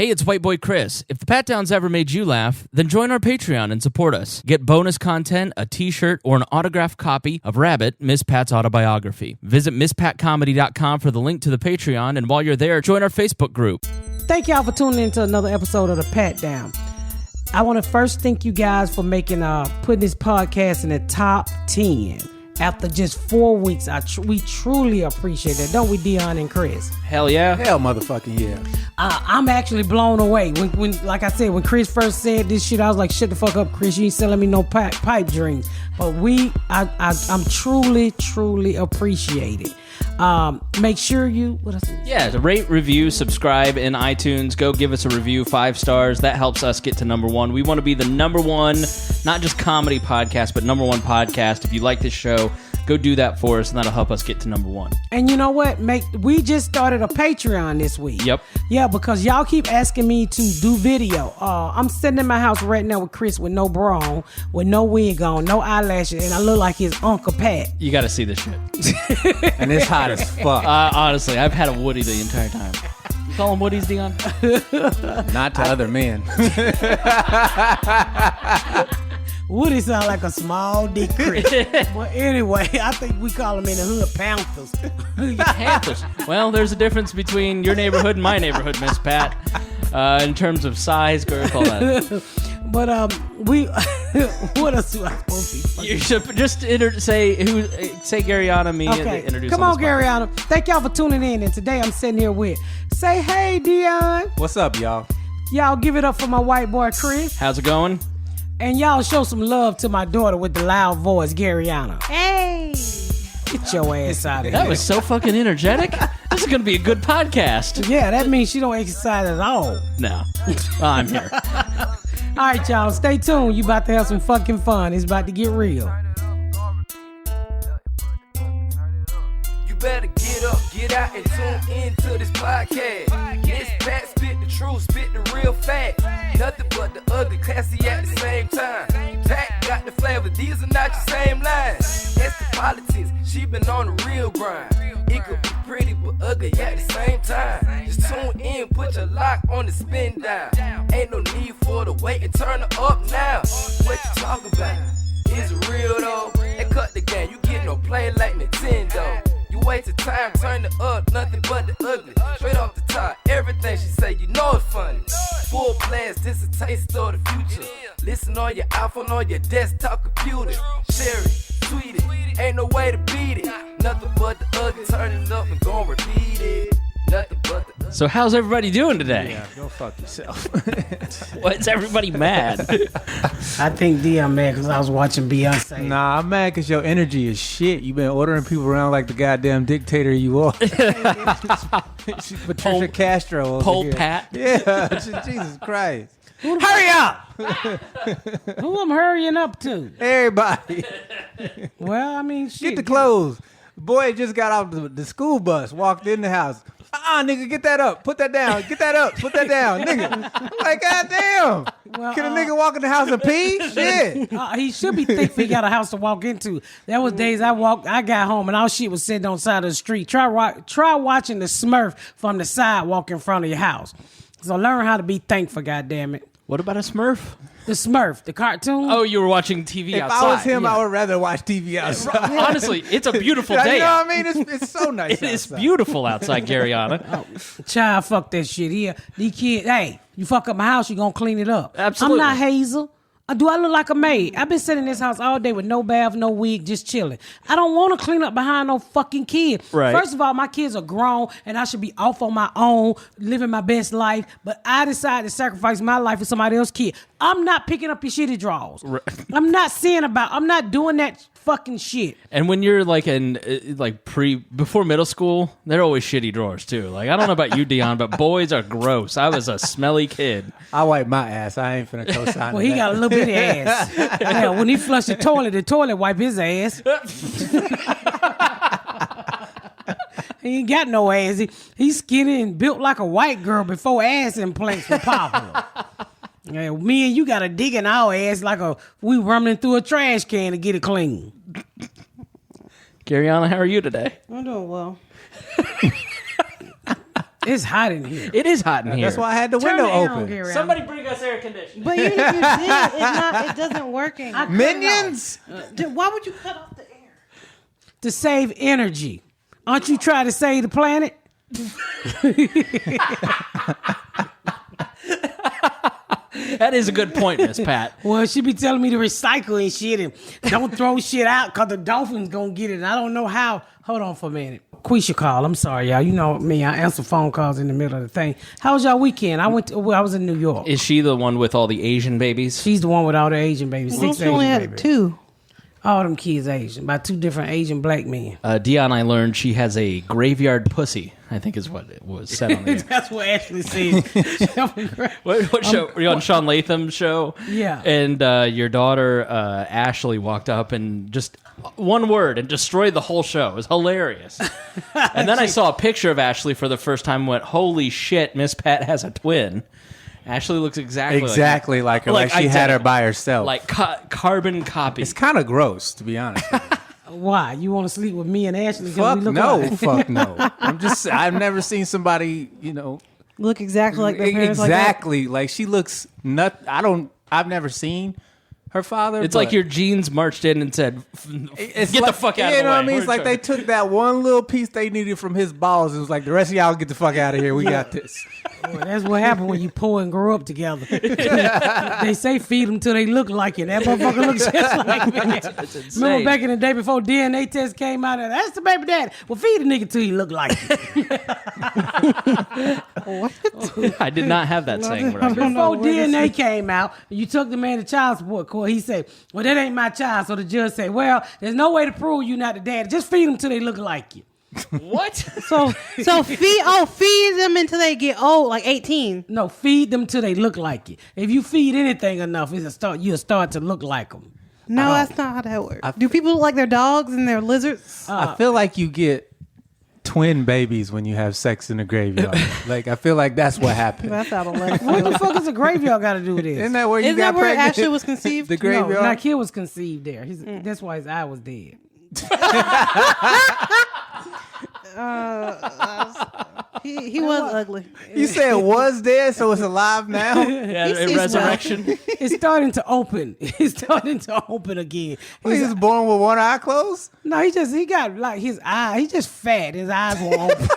Hey, it's White Boy Chris. If the Patdown's ever made you laugh, then join our Patreon and support us. Get bonus content, a t-shirt, or an autographed copy of Rabbit, Miss Pat's autobiography. Visit MissPatComedy.com for the link to the Patreon, and while you're there, join our Facebook group. Thank y'all for tuning in to another episode of the Patdown. I want to first thank you guys for making putting this podcast in the top 10. After just 4 weeks, we truly appreciate that, don't we, Dion and Chris? Hell yeah. Hell motherfucking yeah. I'm actually blown away. When like I said, when Chris first said this shit, I was like, shut the fuck up, Chris. You ain't selling me no pipe dreams. But I'm truly appreciate it. Make sure you... What else? Yeah, rate, review, subscribe in iTunes. Go give us a review, 5 stars. That helps us get to number 1. We want to be the number 1, not just comedy podcast, but number 1 podcast. If you like this show, go do that for us, and that'll help us get to number 1. And you know what? We just started a Patreon this week. Yep. Yeah, because y'all keep asking me to do video. I'm sitting in my house right now with Chris with no bra on, with no wig on, no eyelashes, and I look like his Uncle Pat. You got to see this shit. And it's hot as fuck. Honestly, I've had a Woody the entire time. You call them Woodies, Dion? Not to other men. Woody sound like a small dick Chris. But anyway, I think we call them in the hood Panthers. Panthers. Well, there's a difference between your neighborhood and my neighborhood, Miss Pat, in terms of size, girth, all that. But what else do I supposed to be? You should just say Garyana, me, okay. Introduce. Come on, Garyana. Thank y'all for tuning in. And today I'm sitting here with, say hey, Dion. What's up, y'all? Y'all give it up for my white boy Chris. How's it going? And y'all show some love to my daughter with the loud voice, Garyana. Hey! Get your ass out of here. That was so fucking energetic. This is going to be a good podcast. Yeah, that means she don't exercise at all. No. Well, I'm here. All right, y'all. Stay tuned. You about to have some fucking fun. It's about to get real. You better get up, get out, and tune into this podcast. This Pat spit the truth, spit the real fact. Nothing but the ugly, classy at the same time. Pat got the flavor, these are not your same lines. That's the politics, she been on the real grind. It could be pretty but ugly at the same time. Just tune in, put your lock on the spin down. Ain't no need for the wait and turn it up now. What you talking about? Is it real though? And cut the game, you get no play like Nintendo. You wasted time, turn it up, nothing but the ugly. Straight off the top, everything she say, you know it's funny. Full blast, this a taste of the future. Listen on your iPhone, on your desktop computer. Share it, tweet it, ain't no way to beat it. Nothing but the ugly, turn it up and gon' repeat it. Nothing but the ugly. So how's everybody doing today? Yeah, go fuck yourself. What's everybody mad? I think I'm mad because I was watching Beyonce. Nah, I'm mad because your energy is shit. You've been ordering people around like the goddamn dictator you are. Patricia Castro over Pole here. Pat? Yeah, Jesus Christ. Hurry up! Who I'm hurrying up to? Everybody. Well, I mean, shit. Get the clothes. The boy just got off the school bus, walked in the house. Nigga, get that up. Put that down. Get that up. Put that down, nigga. I'm like, goddamn. Well, Can a nigga walk in the house and pee? Shit. He should be thankful he got a house to walk into. There was days I got home and all shit was sitting on the side of the street. Try watching the Smurf from the sidewalk in front of your house. So learn how to be thankful, goddammit. What about a Smurf? The Smurf, the cartoon. Oh, you were watching TV If outside. I was him, Yeah. I would rather watch TV outside. Honestly, it's a beautiful day. You know out. what I mean? It's so nice. It is outside. beautiful outside, Garyana. Child, fuck that shit here. These kids, hey, you fuck up my house, you gonna clean it up. Absolutely. I'm not Hazel. Do I look like a maid? I've been sitting in this house all day with no bath, no wig, just chilling. I don't want to clean up behind no fucking kid. Right. First of all, my kids are grown and I should be off on my own, living my best life. But I decided to sacrifice my life for somebody else's kid. I'm not picking up your shitty drawers. Right. I'm not doing that fucking shit. And when you're like before middle school, they're always shitty drawers too. Like, I don't know about you, Dion, but boys are gross. I was a smelly kid. I wipe my ass. I ain't finna co-sign. Well, he got a little bitty ass. Yeah, when he flushed the toilet wipe his ass. He ain't got no ass. He's skinny and built like a white girl before ass implants were popular. Yeah, me and you got to dig in our ass like we rumbling through a trash can to get it clean. Garyana, how are you today? I'm doing well. It's hot in here. It is hot in here. That's why I had the Turn window the air on, open. Gary. Somebody bring us air conditioning. But even if you did, it doesn't work anymore. Minions? Why would you cut off the air? To save energy. Aren't you trying to save the planet? That is a good point, Miss Pat. Well, she be telling me to recycle and shit and don't throw shit out because the dolphins gonna get it. And I don't know how. Hold on for a minute. Quisha call. I'm sorry, y'all. You know me. I answer phone calls in the middle of the thing. How was y'all weekend? I was in New York. Is she the one with all the Asian babies? She's the one with all the Asian babies. Well, 6 she only Asian had babies. 2. All them kids Asian. By 2 different Asian black men. Dion, I learned she has a graveyard pussy, I think is what it was said on the air. That's what Ashley said. What show? Were you on Sean Latham's show? Yeah. And your daughter, Ashley, walked up and just one word and destroyed the whole show. It was hilarious. And then I saw a picture of Ashley for the first time and went, holy shit, Miss Pat has a twin. Ashley looks exactly like her. Like she had her by herself. Like carbon copy. It's kind of gross, to be honest with you. Why? You want to sleep with me and Ashley? Fuck we look no, alike? fuck no. I've never seen somebody, Look exactly like their parents. exactly like she looks I've never seen her father. It's but like your genes marched in and said, it's get like, the fuck out of the way. You know what I mean? It's We're like they took that one little piece they needed from his balls. It was like, the rest of y'all get the fuck out of here. We got this. Boy, that's what happened when you poor and grow up together. They say feed them till they look like you. That motherfucker looks just like me. Remember back in the day before DNA test came out, that's the baby daddy. Well, feed a nigga till he look like you. I did not have that saying. Where I grew up. Before DNA came out, you took the man to child support court. He said, well, that ain't my child. So the judge said, well, there's no way to prove you not the daddy. Just feed them till they look like you. What? So feed them until they get old, like 18. No, feed them till they look like you. If you feed anything enough, you'll start to look like them. No, that's not how that works. Do people look like their dogs and their lizards? I feel like you get twin babies when you have sex in the graveyard. Like, I feel like that's what happened. That's out of left. What the fuck is a graveyard got to do with this? Isn't that where you Isn't got that where pregnant? Ashley was conceived? The graveyard? No, my kid was conceived there. That's why his eye was dead. He was ugly. You said was dead, so it's alive now? Yeah, He sees resurrection. It's starting to open. It's starting to open again. He was born with one eye closed? No, he got like his eye. He's just fat. His eyes won't open.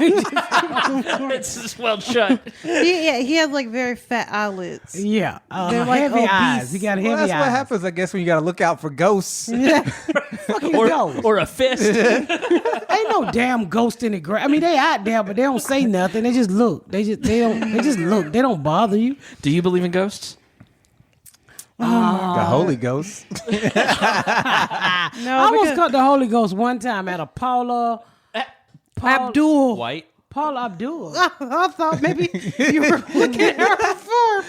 It's just well shut. He has like very fat eyelids. Yeah, They're like heavy obese. eyes. He got heavy Well, that's eyes. what happens, I guess, when you got to look out for ghosts. Fucking ghost. Or a fist. Ain't no damn ghost in the grave. I mean, they out there, but they don't say nothing. They just look. They just look. They don't bother you. Do you believe in ghosts? The Holy Ghost. I No, almost because caught the Holy Ghost one time at a Paula Abdul. White. Paula Abdul. I thought maybe you were looking at her before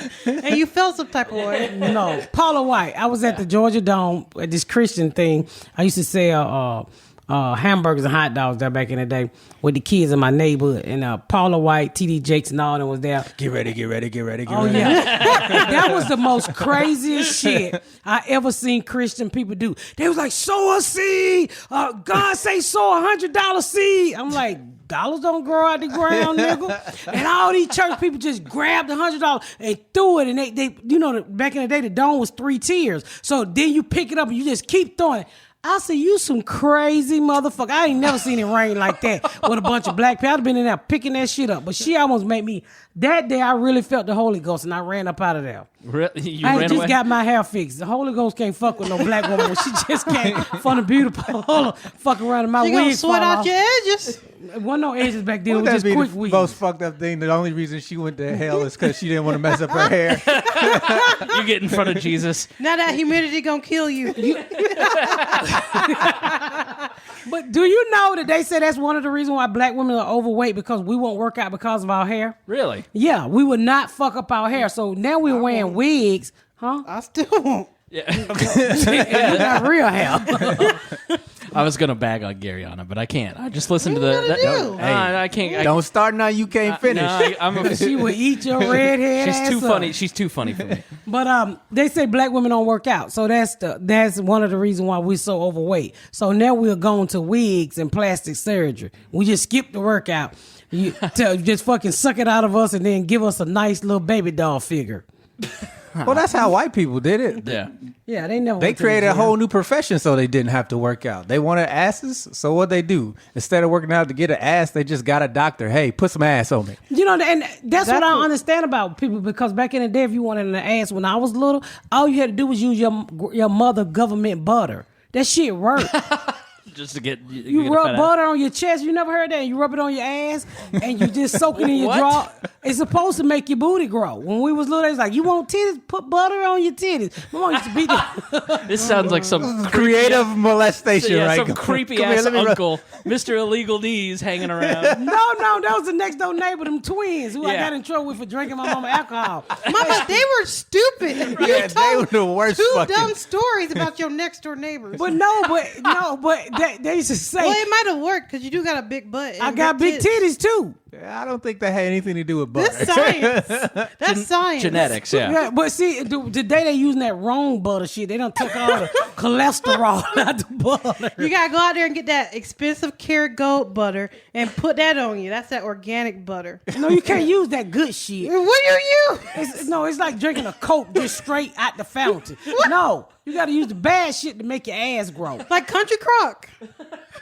and you felt some type of way. No, Paula White. I was at the Georgia Dome at this Christian thing. I used to sell hamburgers and hot dogs there back in the day with the kids in my neighborhood. And Paula White, TD Jakes, and all them was there. Get ready, get ready, get ready, get Oh ready. yeah, that was the most craziest shit I ever seen Christian people do. They was like, sow a seed. God say sow $100 seed. I'm like, dollars don't grow out the ground, nigga. And all these church people just grabbed $100 and threw it. And they back in the day, the dome was 3 tiers. So then you pick it up and you just keep throwing it. I say, you some crazy motherfucker. I ain't never seen it rain like that with a bunch of black people. I'd been in there picking that shit up. But she almost made me, that day I really felt the Holy Ghost and I ran up out of there. You I ran just away? got my hair fixed. The Holy Ghost can't fuck with no black woman when she just came from the beautiful fuck around in my You gonna wig. sweat out your edges? Wasn't no edges back then. It Wouldn't was that just be quick the weeds. most fucked up thing? The only reason she went to hell is because she didn't want to mess up her hair. You get in front of Jesus. Now that humidity gonna kill you. But do you know that they say that's one of the reasons why black women are overweight, because we won't work out because of our hair? Really? Yeah, we would not fuck up our hair. So now we're wearing wigs. Huh? I still won't. Yeah. We got real hair. I was gonna bag on Garyana, but I can't. I just listened to the. What you gotta do? I can't. Don't start now, you can't finish. No, I'm a, She would eat your redhead she's ass too up. funny. She's too funny for me. But they say black women don't work out, so that's one of the reasons why we're so overweight. So now we're going to wigs and plastic surgery. We just skip the workout. Just fucking suck it out of us and then give us a nice little baby doll figure. Well, that's how white people did it. Yeah. Yeah, they never. They went to the created a gym. whole new profession so they didn't have to work out. They wanted asses, so what they do? Instead of working out to get an ass, they just got a doctor. Hey, put some ass on me. You know, and that's what I don't understand about people, because back in the day, if you wanted an ass when I was little, all you had to do was use your mother government butter. That shit worked. Just to get You get a rub fat butter on your chest. You never heard that? And you rub it on your ass, and you just soak it in your What? draw. It's supposed to make your booty grow. When we was little, they was like, "You want titties? Put butter on your titties." My mom used to beat the This sounds like some Creative molestation, yeah, right? some creepy Come here, ass let me rub- uncle, Mr. Illegal D's, hanging around. No, that was the next door neighbor, them twins, who I Yeah. got in trouble with for drinking my mama alcohol. Mama, they were stupid. You Yeah, they told were the worst two fucking- dumb stories about your next door neighbors. But they used to say, well, it might have worked because you do got a big butt. And I got big titties too. I don't think that had anything to do with butter. That's science. That's science. Genetics, yeah. Yeah, but see, today they using that wrong butter shit. They done took all the cholesterol out the butter. You gotta go out there and get that expensive carrot goat butter and put that on you. That's that organic butter. No, you can't use that good shit. What do you use? It's like drinking a Coke just straight out the fountain. No, you got to use the bad shit to make your ass grow. Like Country Crock.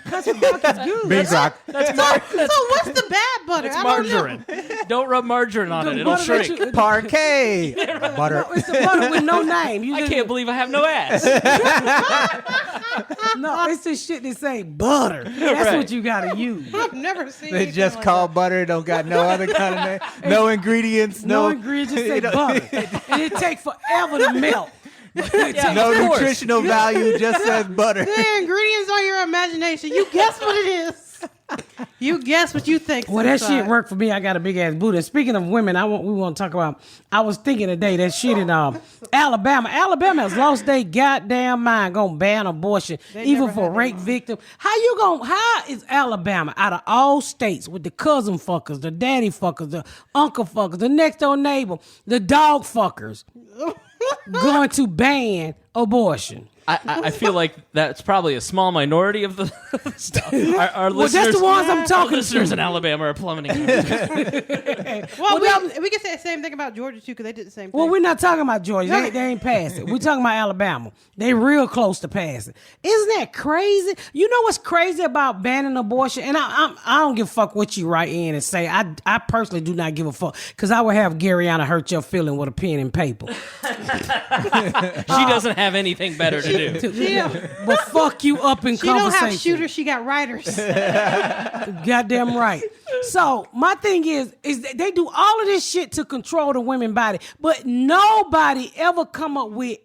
Country Crock is good. Big rock. So what's the bad butter? It's I don't know. margarine. Don't rub margarine on The it. It'll butter that shrink. you- Parquet. Butter. No, it's the butter with no name. You I just- can't believe I have no ass. No, it's the shit that say butter. That's Right. what you got to use. I've never seen They anything just like call that. butter. Don't got no other kind of name. No ingredients. No No, ingredients, just say you know, butter. And it take forever to melt. Yeah, No of course. nutritional value. Just says butter. The ingredients are your imagination. You guess what it is. You guess what you think. Well, that shit worked for me. I got a big ass booty. And speaking of women, we want to talk about. I was thinking today that shit in Alabama. Alabama has lost their goddamn mind. Gonna ban abortion, even never for had rape victim. How is Alabama out of all states with the cousin fuckers, the daddy fuckers, the uncle fuckers, the next door neighbor, the dog fuckers, going to ban abortion? I feel like that's probably a small minority of the stuff. Our Well, listeners, that's the ones I'm our talking listeners to. in Alabama are plummeting. Well, we can say the same thing about Georgia too, because they did the same thing. Well, we're not talking about Georgia. They ain't passed it. We're talking about Alabama. They real close to passing. Isn't that crazy? You know what's crazy about banning abortion? And I don't give a fuck what you write in and say. I personally do not give a fuck, because I would have Garyana hurt your feeling with a pen and paper. She doesn't have anything better to do. But fuck you up in she don't conversation. have shooters, she got writers. Goddamn right. So my thing is that they do all of this shit to control the women body, but nobody ever come up with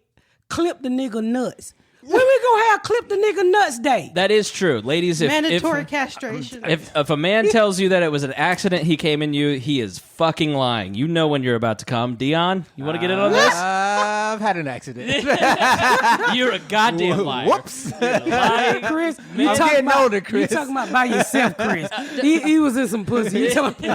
clip the nigga nuts. When we gonna have clip the nigga nuts day? That is true, ladies. Mandatory castration. If a man tells you that it was an accident, he came in you, he is fucking lying. You know when you're about to come. Dion, you want to get in on this? I've had an accident. You're a goddamn liar. Whoops. You're a liar. Chris, I'm getting older, Chris. You talking about by yourself, Chris? He was in some pussy. You talking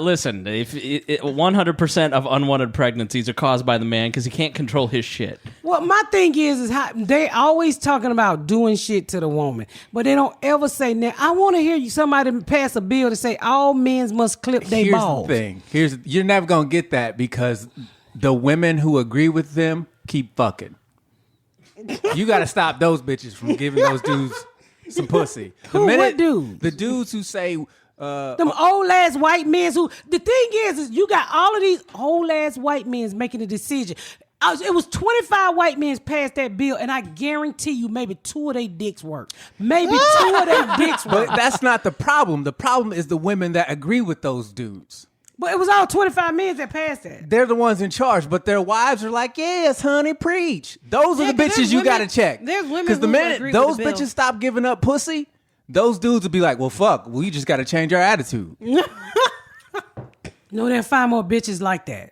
Listen, if 100% of unwanted pregnancies are caused by the man because he can't control his shit. Well, my thing is how they always talking about doing shit to the woman, but they don't ever say. Now, I want to hear somebody pass a bill to say all men must clip their Here's balls. the thing. You're never gonna get that because the women who agree with them keep fucking. You got to stop those bitches from giving those dudes some pussy. What dudes? The dudes who say. Them old ass white men who, the thing is you got all of these old ass white men making a decision. It was 25 white men passed that bill, and I guarantee you maybe 2 of their dicks work. Maybe 2 of their dicks work. But that's not the problem. The problem is the women that agree with those dudes. But it was all 25 men that passed that. They're the ones in charge, but their wives are like, yes, honey, preach. Those are Yeah, the 'cause bitches there's you women- got to check. there's women Because the who minute agree with those the bill. bitches stop giving up pussy, those dudes will be like, well, fuck, we just got to change our attitude. No, there are 5 more bitches like that.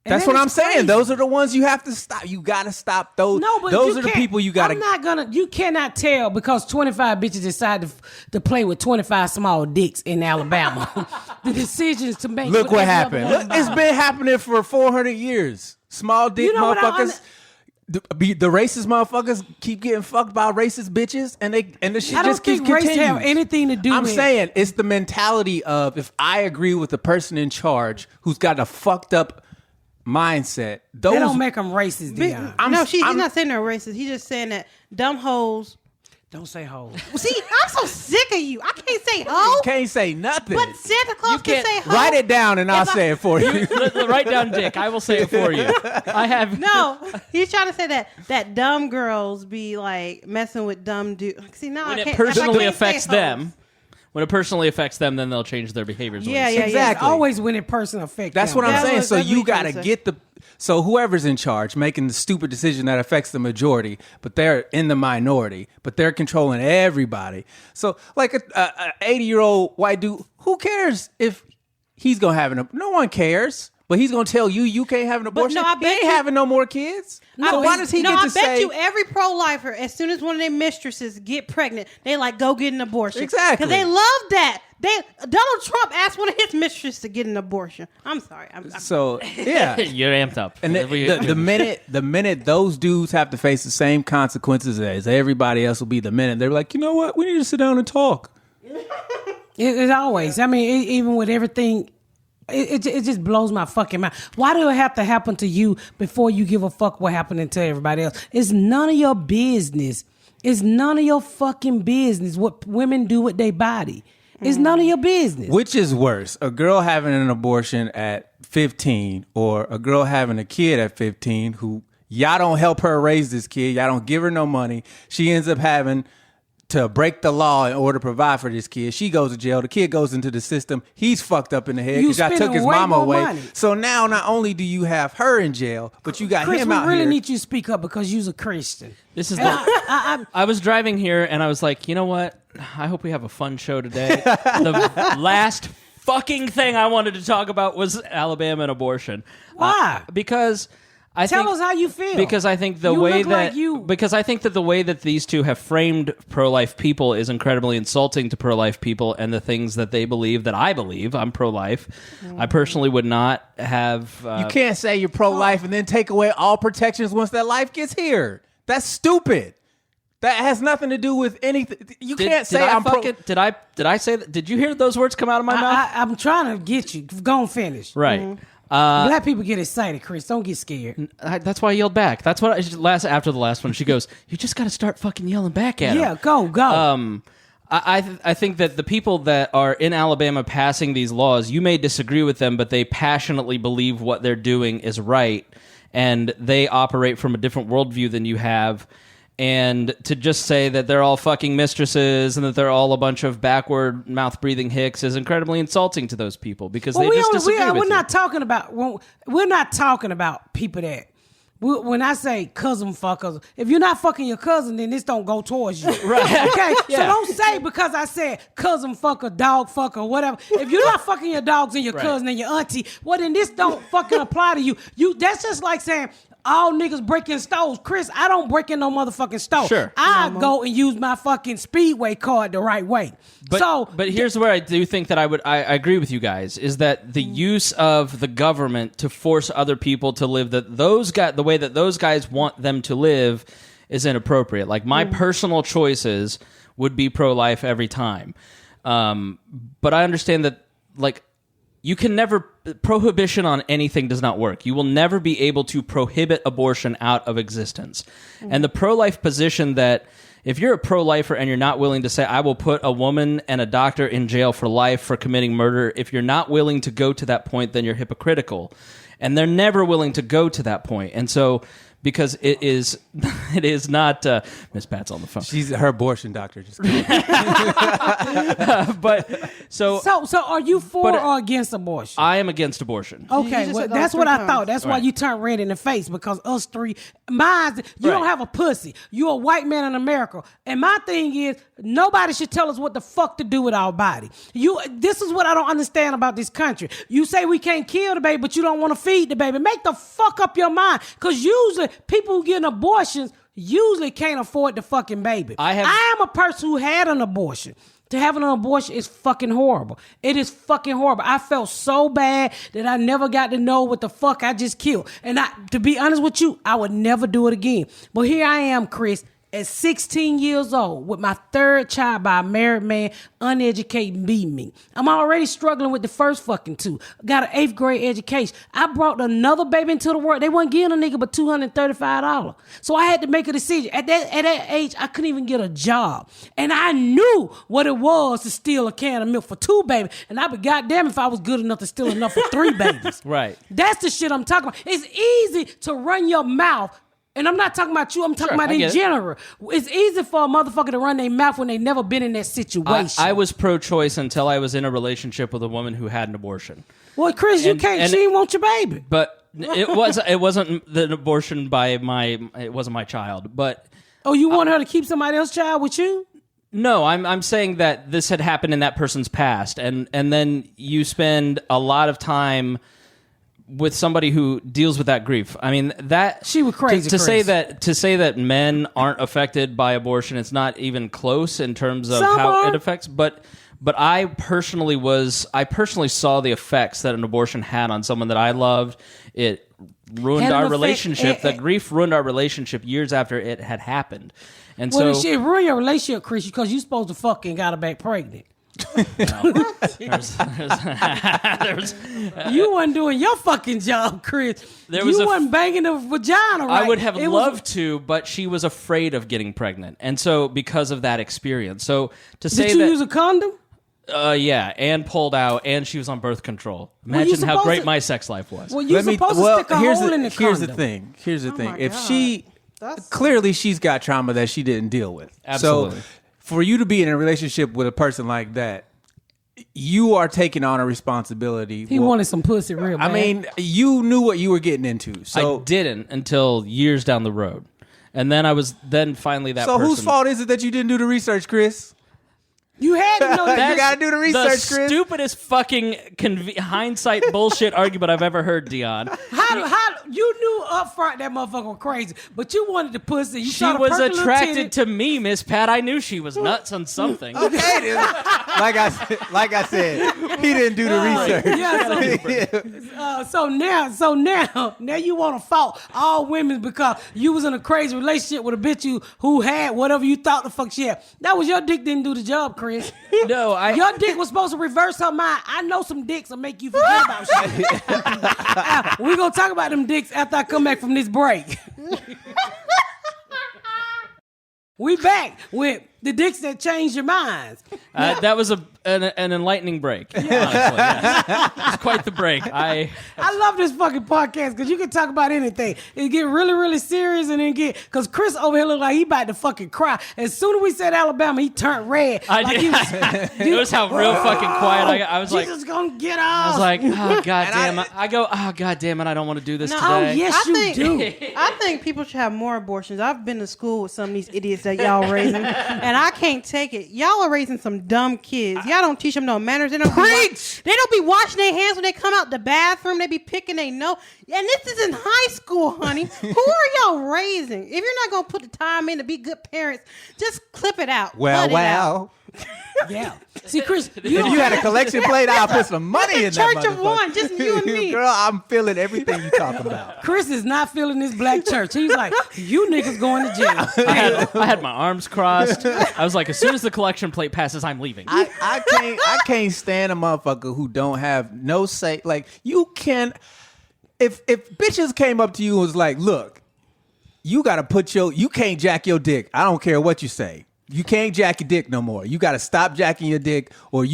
And That's that what is I'm saying. crazy. Those are the ones you have to stop. You got to stop those. No, but those you are the can't- people you got I'm to. not gonna. You cannot tell because 25 bitches decide to play with 25 small dicks in Alabama. The decisions to make. Look what every other happened. one Look, it's about. been happening for 400 years. Small dick You know what I motherfuckers. the racist motherfuckers keep getting fucked by racist bitches, and the shit I don't just keeps think race continues. have anything to do I'm with it. saying it's the mentality of if I agree with the person in charge who's got a fucked up mindset, those They don't make them racist, Dion. He's not saying they're racist. He's just saying that dumb hoes. Don't say hoes. Well, see, I'm so sick of you. I can't say hoe. can't say nothing. But Santa Claus can say hoe. Write it down and I'll If I- say it for you. Write down dick. I will say it for you. I have No, he's trying to say that dumb girls be like messing with dumb dudes. See, now when I it can't. personally I can't say affects hoes. them. When it personally affects them, then they'll change their behaviors. Yeah, yeah, Exactly. Always when it personally affects That's them. what I'm saying. That's So what you he's trying got to to say. get so whoever's in charge making the stupid decision that affects the majority, but they're in the minority, but they're controlling everybody. So like a 80-year-old white dude, who cares if he's going to have no one cares. But he's going to tell you can't have an abortion. no, I he bet ain't you- having no more kids. So why does he get to I bet say... you every pro-lifer, as soon as one of their mistresses get pregnant, they like go get an abortion. Exactly. Because they love that. Donald Trump asked one of his mistresses to get an abortion. I'm sorry. So, yeah. You're amped up. And the minute those dudes have to face the same consequences as everybody else will be, the minute they're like, you know what, we need to sit down and talk. It always. I mean, even with everything, it just blows my fucking mind. Why do it have to happen to you before you give a fuck what happening to everybody else? It's none of your business. It's none of your fucking business what women do with their body. It's none of your business. Which is worse, a girl having an abortion at 15 or a girl having a kid at 15 who y'all don't help her raise this kid, y'all don't give her no money. She ends up having to break the law in order to provide for this kid. She goes to jail. The kid goes into the system. He's fucked up in the head You because y'all took spending his way mama more away. money. So now not only do you have her in jail, but you got Chris, him we out really here. need you to speak up because you're a Christian. This is. I was driving here and I was like, you know what? I hope we have a fun show today. The last fucking thing I wanted to talk about was Alabama and abortion. Why? Because I Tell think, us how you feel. Because I think You look like you- because I think that the way that these two have framed pro-life people is incredibly insulting to pro-life people and the things that they believe that I believe. I'm pro-life. I personally would not have. You can't say you're pro-life and then take away all protections once that life gets here. That's stupid. That has nothing to do with anything. You can't say I'm pro. Did I say that? Did you hear those words come out of my mouth? I'm trying to get you. Go and finish. Right. Black people get excited, Chris. Don't get scared. That's why I yelled back. That's what after the last one. She goes, "You just got to start fucking yelling back at him." Yeah, go. I think that the people that are in Alabama passing these laws, you may disagree with them, but they passionately believe what they're doing is right, and they operate from a different worldview than you have. And to just say that they're all fucking mistresses and that they're all a bunch of backward mouth-breathing hicks is incredibly insulting to those people because they just disagree with we're you. not talking about. We're not talking about people that. When I say cousin fuckers, if you're not fucking your cousin, then this don't go towards you. Right. Okay? Yeah. So don't say because I said cousin fucker, dog fucker, whatever. If you're not fucking your dogs and your Right. cousin and your auntie, well, then this don't fucking apply to you. That's just like saying all niggas breaking stoves. Chris, I don't break in no motherfucking stove. Sure. I go and use my fucking Speedway card the right way. But here's where I do think that I agree with you guys is that the use of the government to force other people to live the way that those guys want them to live is inappropriate. Like my personal choices would be pro-life every time, but I understand that like you can never prohibition on anything does not work. You will never be able to prohibit abortion out of existence, and the pro-life position that. If you're a pro-lifer and you're not willing to say, I will put a woman and a doctor in jail for life for committing murder, if you're not willing to go to that point, then you're hypocritical. And they're never willing to go to that point. And so, because it is not, Miss Pat's on the phone. She's her abortion doctor. Just kidding. But, so are you for or against abortion? I am against abortion. Okay, You just well, said those that's what three I times. thought. That's why Right. you turned red in the face because us three, you don't Right. have a pussy. You're a white man in America. And my thing is, nobody should tell us what the fuck to do with our body. This is what I don't understand about this country. You say we can't kill the baby, but you don't want to feed the baby. Make the fuck up your mind. Because usually people who get abortions usually can't afford the fucking baby. I am a person who had an abortion. to having an abortion is fucking horrible. It is fucking horrible. I felt so bad that I never got to know what the fuck I just killed. And to be honest with you, I would never do it again. But here I am, Chris, at 16 years old with my third child by a married man, uneducated, beat me. I'm already struggling with the first fucking two. Got an 8th grade education. I brought another baby into the world. They wasn't giving a nigga but $235. So I had to make a decision. At that age, I couldn't even get a job. And I knew what it was to steal a can of milk for 2 babies. And I'd be goddamn if I was good enough to steal enough for 3 babies. Right. That's the shit I'm talking about. It's easy to run your mouth. And I'm not talking about you. I'm talking about in general. It's easy for a motherfucker to run their mouth when they never been in that situation. I was pro-choice until I was in a relationship with a woman who had an abortion. Well, Chris, you can't. She didn't want your baby. But it wasn't the abortion it wasn't my child. But you want her to keep somebody else's child with you? No, I'm saying that this had happened in that person's past, and then you spend a lot of time with somebody who deals with that grief. I mean, that she was crazy. To say that men aren't affected by abortion, it's not even close in terms of how it affects. But I personally saw the effects that an abortion had on someone that I loved. It ruined our relationship. The grief ruined our relationship years after it had happened. And so it ruined your relationship, Chris, because you supposed to fucking got her back pregnant. You wasn't doing your fucking job, Chris. You wasn't banging the vagina right. I would have loved to, but she was afraid of getting pregnant, and so because of that experience. So to say did you use a condom? Yeah, and pulled out, and she was on birth control. Imagine how great my sex life was. Well, you're supposed to stick a hole in the condom. Here's the thing. If she clearly she's got trauma that she didn't deal with. Absolutely. So for you to be in a relationship with a person like that, you are taking on a responsibility. He wanted some pussy real bad. I mean, you knew what you were getting into. So I didn't until years down the road. And then I was finally that person. So whose fault is it that you didn't do the research, Chris? You had to know that. You got to do the research, Chris. Stupidest fucking hindsight bullshit argument I've ever heard, Dion. How you knew up front that motherfucker was crazy, but you wanted the pussy. She was attracted to me, Miss Pat. I knew she was nuts on something. Okay, dude. Like I said, he didn't do the research. Yeah. So now you want to fault all women because you was in a crazy relationship with a bitch who had whatever you thought the fuck she had. That was your dick didn't do the job, Chris. No, your dick was supposed to reverse her mind. I know some dicks will make you forget about shit. We're gonna talk about them dicks after I come back from this break. We back with the dicks that change your minds. That was an enlightening break. Honestly, yes. It was quite the break. I love this fucking podcast because you can talk about anything. It get really, really serious and then because Chris over here look like he about to fucking cry. As soon as we said Alabama, he turned red. It was how real fucking quiet I was. Jesus gonna get off. I was like, oh god damn it. Oh god damn it, I don't want to do this today. Oh yes, you do. I think people should have more abortions. I've been to school with some of these idiots that y'all raising, and I can't take it. Y'all are raising some dumb kids. Y'all don't teach them no manners. They don't be washing their hands when they come out the bathroom. They be picking their nose. And this is in high school, honey. Who are y'all raising? If you're not gonna put the time in to be good parents, just clip it out. Well. Yeah. See, Chris, if you had a collection plate, I'll put some money in that Church of One, just you and me. Girl, I'm feeling everything you talking about. Chris is not feeling this black church. He's like, you niggas going to jail. I had my arms crossed. I was like, as soon as the collection plate passes, I'm leaving. I can't stand a motherfucker who don't have no say. Like, you can, if bitches came up to you and was like, look, you got to you can't jack your dick. I don't care what you say. You can't jack your dick no more. You got to stop jacking your dick, or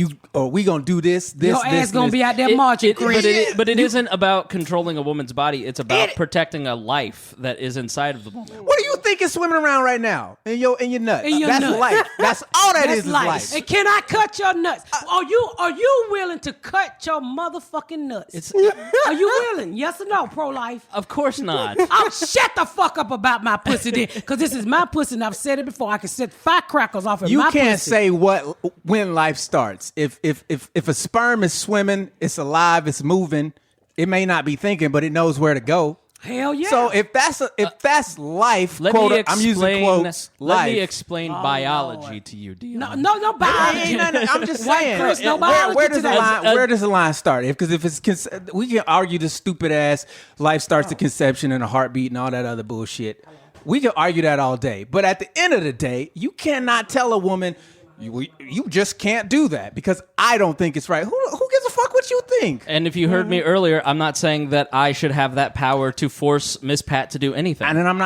we gonna do this. Your ass gonna be out there marching, Chris. But it isn't about controlling a woman's body. It's about protecting a life that is inside of the woman. What do you think is swimming around right now in your nuts? That's life. That's all that is life. And can I cut your nuts? Are you willing to cut your motherfucking nuts? Are you willing? Yes or no, pro-life? Of course not. I'll shut the fuck up about my pussy then, because this is my pussy, and I've said it before. I can set firecrackers off of my pussy. You can't say when life starts. If a sperm is swimming, it's alive, it's moving. It may not be thinking, but it knows where to go. Hell yeah. So if that's life, I'm using quotes. Let Life. me explain biology to you, Dion. No biology. I'm just White saying. Chris, no biology where does today. the line? Where does the line start? Because if it's we can argue this stupid ass life starts at conception and a heartbeat and all that other bullshit. We can argue that all day. But at the end of the day, you cannot tell a woman. You just can't do that because I don't think it's right. Who gives a fuck what you think? And if you heard me earlier, I'm not saying that I should have that power to force Miss Pat to do anything. And then I'm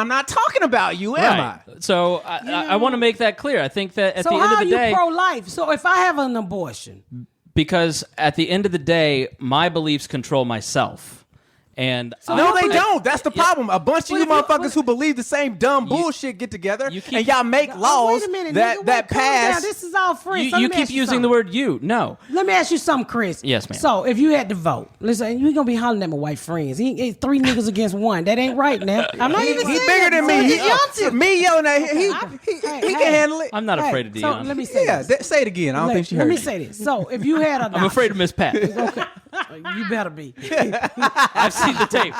not talking about you, am I? So I want to make that clear. I think that at So the end how of are the you day, pro-life? So if I have an abortion, because at the end of the day, my beliefs control myself. And No, they don't. That's the problem. A bunch of What you if you- motherfuckers who believe the same dumb bullshit get together you keep- and y'all make Oh, laws wait a minute, that nigga, that calm down. pass. This is all friends. So you let me keep ask using something. the word "you." No. Let me ask you something, Chris. Yes, ma'am. So if you had to vote, listen, you gonna be hollering at my white friends. He ain't 3 niggas against 1. That ain't right now. I'm not even He saying bigger than me. that. Me yelling at him, he Hey, can handle it. I'm not Hey, afraid of so Dion. let me say Yeah, this. say it again. I don't think she heard Let me you. say this. So if you had a I'm afraid of Miss Pat. Okay. You better be. I've seen the tape.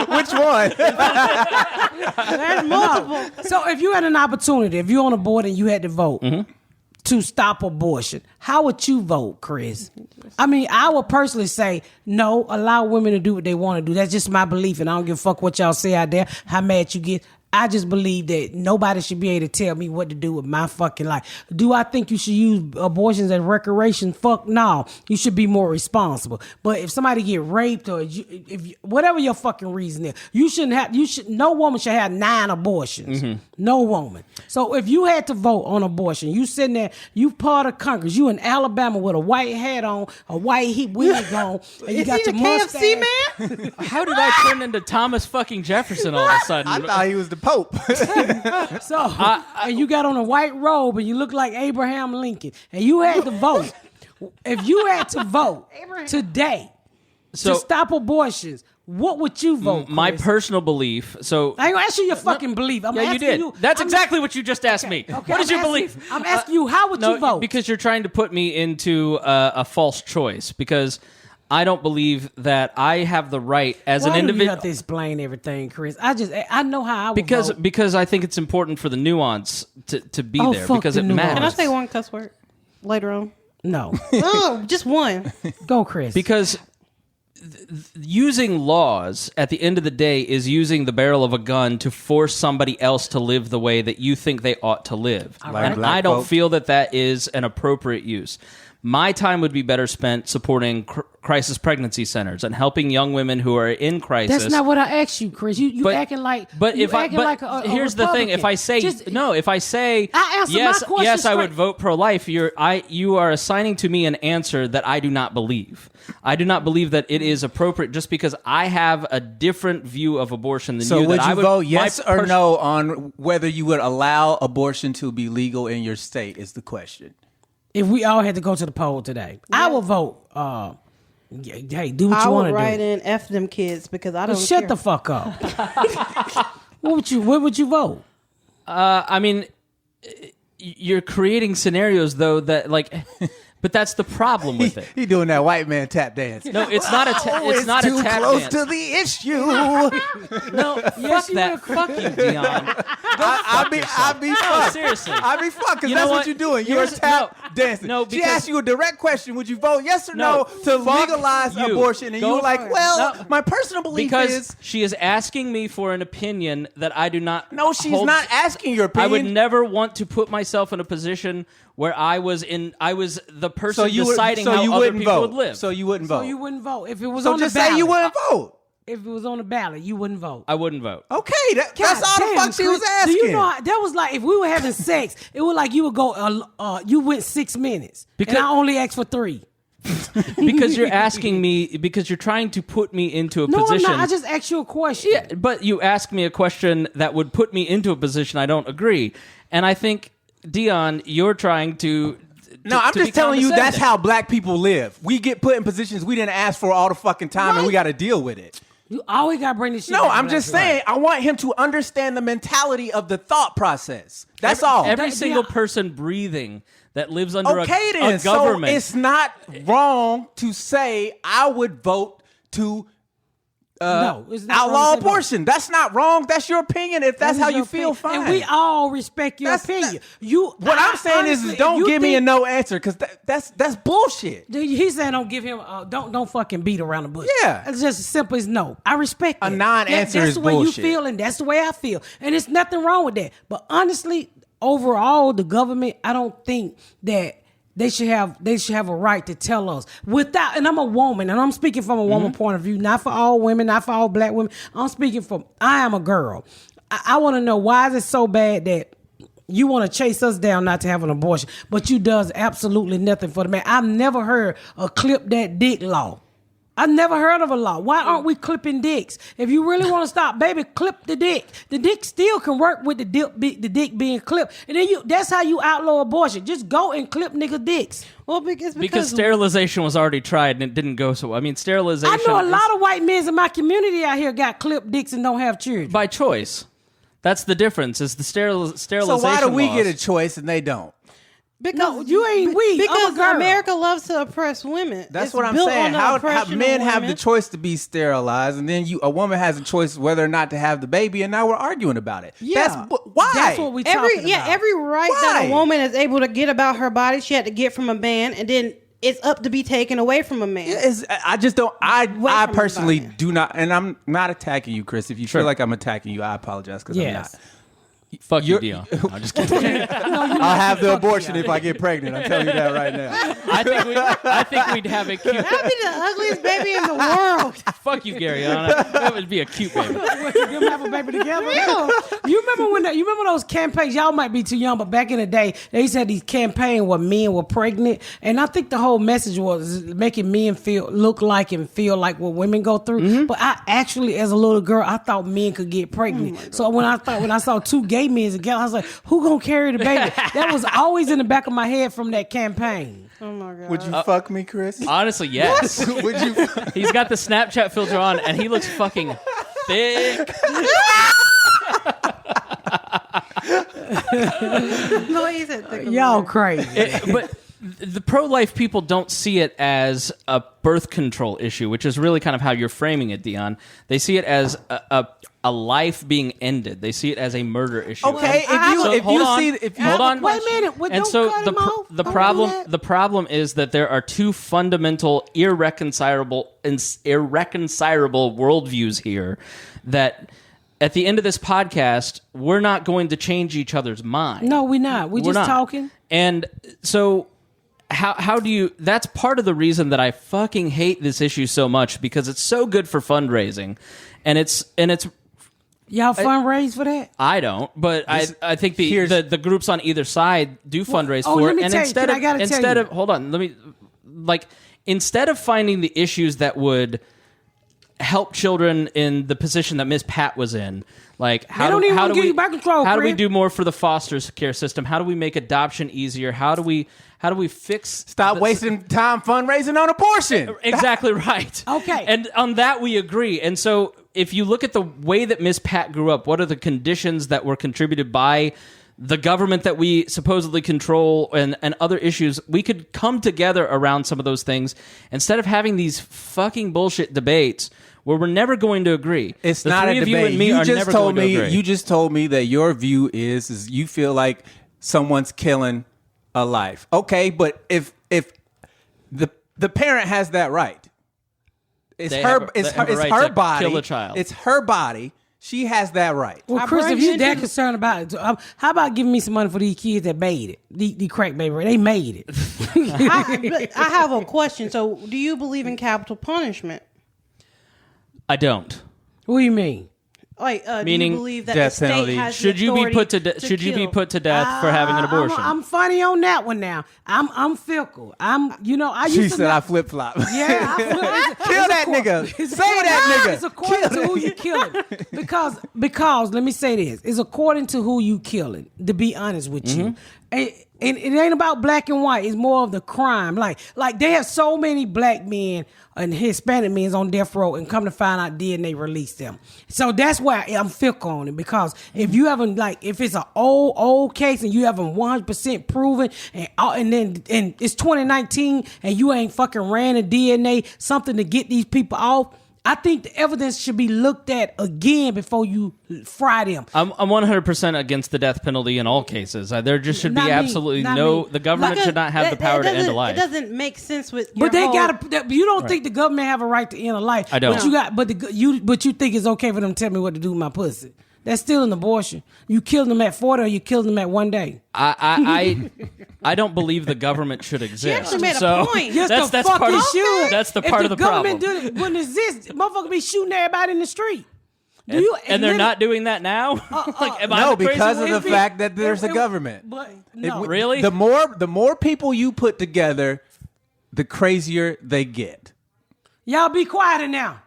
Which one? There's multiple. So if you had an opportunity, if you're on a board and you had to vote Mm-hmm. to stop abortion, how would you vote, Chris? I mean, I would personally say no, allow women to do what they want to do. That's just my belief, and I don't give a fuck what y'all say out there, how mad you get. I just believe that nobody should be able to tell me what to do with my fucking life. Do I think you should use abortions as recreation? Fuck no. You should be more responsible. But if somebody get raped or whatever your fucking reason is, no woman should have 9 abortions. Mm-hmm. No woman. So if you had to vote on abortion, you sitting there, you part of Congress, you in Alabama with a white hat on, a white wig on, and you Is got he your the mustache. KFC man? How did I turn into Thomas fucking Jefferson all of a sudden? I thought he was the Pope. So, and you got on a white robe and you look like Abraham Lincoln, and you had to vote. If you had to vote today So- to stop abortions, what would you vote? My Chris? personal belief. So I ain't gonna ask you your fucking belief. I'm yeah, you asking did. you. That's I'm- exactly what you just asked me. Okay, What is I'm your asking- belief? I'm asking you, how would you vote? Because you're trying to put me into a false choice. Because I don't believe that I have the right as Why an do you individual. have to explain everything, Chris? I know how I would vote. Because I think it's important for the nuance to be Oh, there fuck because the it nuance. matters. Can I say one cuss word later on? No, Oh, just one. go, Chris. Because using laws at the end of the day is using the barrel of a gun to force somebody else to live the way that you think they ought to live. Like And black I don't folk. feel that is an appropriate use. My time would be better spent supporting crisis pregnancy centers and helping young women who are in crisis. That's not what I asked you, Chris. You But- acting like. But you if I, acting but like a here's the thing: if I say Just- no, if I say I answered my yes, question yes, I would straight. vote pro-life. You are assigning to me an answer that I do not believe. I do not believe that it is appropriate just because I have a different view of abortion than So you. would that I you vote my yes or pers- no on whether you would allow abortion to be legal in your state is the question. If we all had to go to the poll today, I would vote. Hey, do what I you want would to write do. in F them kids because I don't Shut care. the fuck up. What would you vote? I mean, you're creating scenarios though that like, but that's the problem with it. He doing that white man tap dance. No, it's not a it's not too a tap close dance. to the issue. No, fuck that. Fuck you, Dion. I'll be fucked. seriously. I'll be fucked because You know that's what what? you're doing. You're Here's- tap no, dancing. no, She because- asked you a direct question. Would you vote yes or no, to fuck legalize you. abortion? And you Go were like, for it. well, No. my personal belief Because is... she is asking me for an opinion that I do not. No, she's hold- not asking your I would opinion. never want to put myself in a position where I was the person So you would- deciding so how you other wouldn't people vote. would live. So you wouldn't vote. So you wouldn't vote if it was So on the just ballot. say you wouldn't vote. If it was on the ballot, you wouldn't vote. I wouldn't vote. Okay, that's God all the damn, fuck she was Chris. asking. Do you know that was like if we were having sex, it was like you would go. You went 6 minutes, Because- and I only asked for 3. Because you're asking me, because you're trying to put me into a No, position. I'm not. I just asked you a question. Yeah, but you ask me a question that would put me into a position I don't agree. And I think, Dion, you're trying to. No, I'm to just be telling you that's condescending. how black people live. We get put in positions we didn't ask for all the fucking time, and we got to deal with it. You always gotta bring this shit. No, back to I'm black just people. saying, I want him to understand the mentality of the thought process. That's all. Every That- single yeah. person breathing that lives under Okay, a then. government. So it's not wrong to say I would vote to No, it's not outlaw wrong to say no. abortion. That's not wrong. That's your opinion. If that's That how is you your feel, opinion. fine. And we all respect your opinion. What I'm saying honestly, is don't if you give me a think- no answer because that's bullshit. He's saying don't give him don't fucking beat around the bush. Yeah. It's just as simple as no. I respect A that. non-answer That's is the way bullshit. you feel, and that's the way I feel, and there's nothing wrong with that. But honestly, overall, the government, I don't think that they should have a right to tell us without. And I'm a woman, and I'm speaking from a woman point of view, not for all women, not for all black women. I'm speaking from. I am a girl. I want to know why is it so bad that you want to chase us down not to have an abortion, but you does absolutely nothing for the man. I've never heard a clip that dick law. I've never heard of a law. Why aren't we clipping dicks? If you really want to stop, baby, clip the dick. The dick still can work with the dick being clipped. And then that's how you outlaw abortion. Just go and clip nigga dicks. Well, Because sterilization was already tried and it didn't go so well. I mean, sterilization. I know a lot of white men in my community out here got clipped dicks and don't have children. by choice. That's the difference. Is the sterilization. So why do we laws. get a choice and they don't? No, you ain't we. Because I'm a girl. America loves to oppress women. That's It's what I'm built saying. on the How oppression men of have the women. choice to be sterilized, and then a woman has a choice whether or not to have the baby, and now we're arguing about it. Yeah. Why? That's what we talking about. Every right that Why? a woman is able to get about her body, she had to get from a man, and then it's up to be taken away from a man. I just don't. I from personally everybody. do not, and I'm not attacking you, Chris. If you feel like I'm attacking you, I apologize because I'm Yes. not. Fuck you, Dion. I'm just kidding. I'll have the abortion if I get pregnant. I'm telling you that right now. I think we'd have a cute. That'd be the ugliest baby in the world. Fuck you, Gary. That would be a cute baby. You have a baby together. You remember those campaigns? Y'all might be too young, but back in the day, they used to have these campaigns where men were pregnant, and I think the whole message was making men look like and feel like what women go through. Mm-hmm. But I actually, as a little girl, I thought men could get pregnant. So when I saw two gay men together, I was like, who gonna carry the baby? That was always in the back of my head from that campaign. Oh my god. Would you fuck me, Chris? Honestly, yes. Would you? He's got the Snapchat filter on, and he looks fucking thick. No, he said thick Y'all of crazy. But the pro-life people don't see it as a birth control issue, which is really kind of how you're framing it, Dion. They see it as a life being ended. They see it as a murder issue. Okay, Hold on. Wait a minute. Well, And don't so cut him off. the Don't problem do that. the problem is that there are two fundamental irreconcilable worldviews here that at the end of this podcast we're not going to change each other's mind. No, we're not. We're just not. talking. And so how do you that's part of the reason that I fucking hate this issue so much, because it's so good for fundraising and it's Y'all fundraise for that? I don't, but I think the groups on either side do fundraise oh, for let it. me And tell you, instead I gotta of tell instead you. of hold on, let me instead of finding the issues that would help children in the position that Miss Pat was in, like how don't even do wanna give we you back control, how do we Chris. do more for the foster care system? How do we make adoption easier? How do we fix Stop wasting time fundraising on abortion. Exactly right. Okay. And on that we agree. And so if you look at the way that Miss Pat grew up, what are the conditions that were contributed by the government that we supposedly control and other issues, we could come together around some of those things instead of having these fucking bullshit debates where we're never going to agree. It's The not three a of you debate. and me You are just never told going to me. agree. You just told me that your view is you feel like someone's killing a life. Okay, but if the parent has that right, it's They her. have It's a right her to body. kill a child. It's her body. She has that right. Well, Chris, if you're that concerned about it, how about giving me some money for these kids that made it? The crack baby, they made it. I have a question. So, do you believe in capital punishment? I don't. What do you mean? Like, do Meaning you believe that death the state penalty. has Should the you be authority put to to should you be kill? put to death for having an abortion? I'm funny on that one now. I'm fickle. I used She to said I flip flop. Yeah, Kill that nigga. Say that nigga. It's according to who you killing. Because let me say this: it's according to who you killing. To be honest with you, and it ain't about black and white. It's more of the crime. Like they have so many black men and Hispanic men on death row, and come to find out DNA released them. So that's why I'm fickle on it, because if you haven't, like, if it's an old case and you haven't 100% proven, and it's 2019 and you ain't fucking ran a DNA something to get these people off, I think the evidence should be looked at again before you fry them. I'm 100% against the death penalty in all cases. There just should be absolutely no. The government should not have the power to end a life. It doesn't make sense with. But they gotta. You don't think the government have a right to end a life? I don't. But you think it's okay for them to tell me what to do with my pussy? That's still an abortion. You killed them at 40 or you killed them at one day. I don't believe the government should exist. She actually made a point. Yes, that's the part of should. That's the part of the problem. If the government wouldn't exist, motherfucker be shooting everybody in the street. And they're not doing that now? No, because of the fact that there's a government. But no. Really? The more people you put together, the crazier they get. Y'all be quieter now.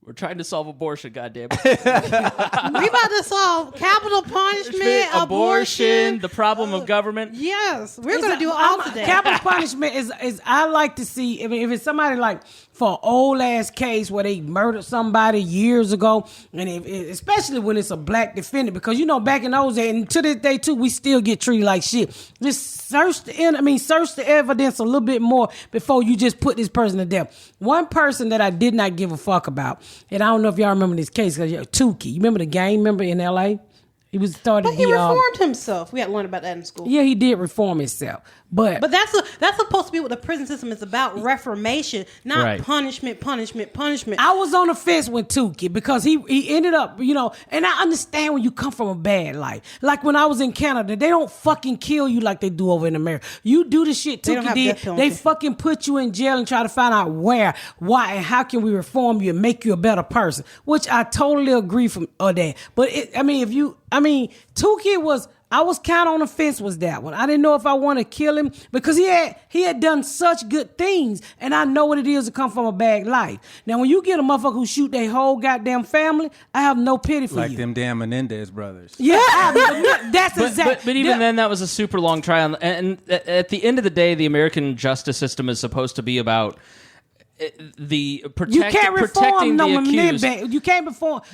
We're trying to solve abortion, goddammit. We about to solve capital punishment, abortion, the problem of government. Yes, we're going to do all today. Capital punishment is I like to see if it's somebody like for an old ass case where they murdered somebody years ago, and especially when it's a black defendant, because back in those days and to this day too, we still get treated like shit. Just search the evidence a little bit more before you just put this person to death. One person that I did not give a fuck about, and I don't know if y'all remember this case, because Tukey, you remember the gang member in L.A.? He But he reformed himself. We had to learn about that in school. Yeah, he did reform himself. But that's supposed to be what the prison system is about: reformation, not punishment. I was on the fence with Tukey because he ended up, and I understand when you come from a bad life. Like when I was in Canada, they don't fucking kill you like they do over in America. You do the shit Tukey did, they fucking put you in jail and try to find out where, why, and how can we reform you and make you a better person. Which I totally agree from that. But Tukey was. I was kind of on the fence with that one. I didn't know if I want to kill him because he had done such good things, and I know what it is to come from a bad life. Now, when you get a motherfucker who shoot their whole goddamn family, I have no pity for you. Like them damn Menendez brothers. Yeah, that's exactly. But even then, that was a super long trial, and at the end of the day, the American justice system is supposed to be about you can't reform no Menendez.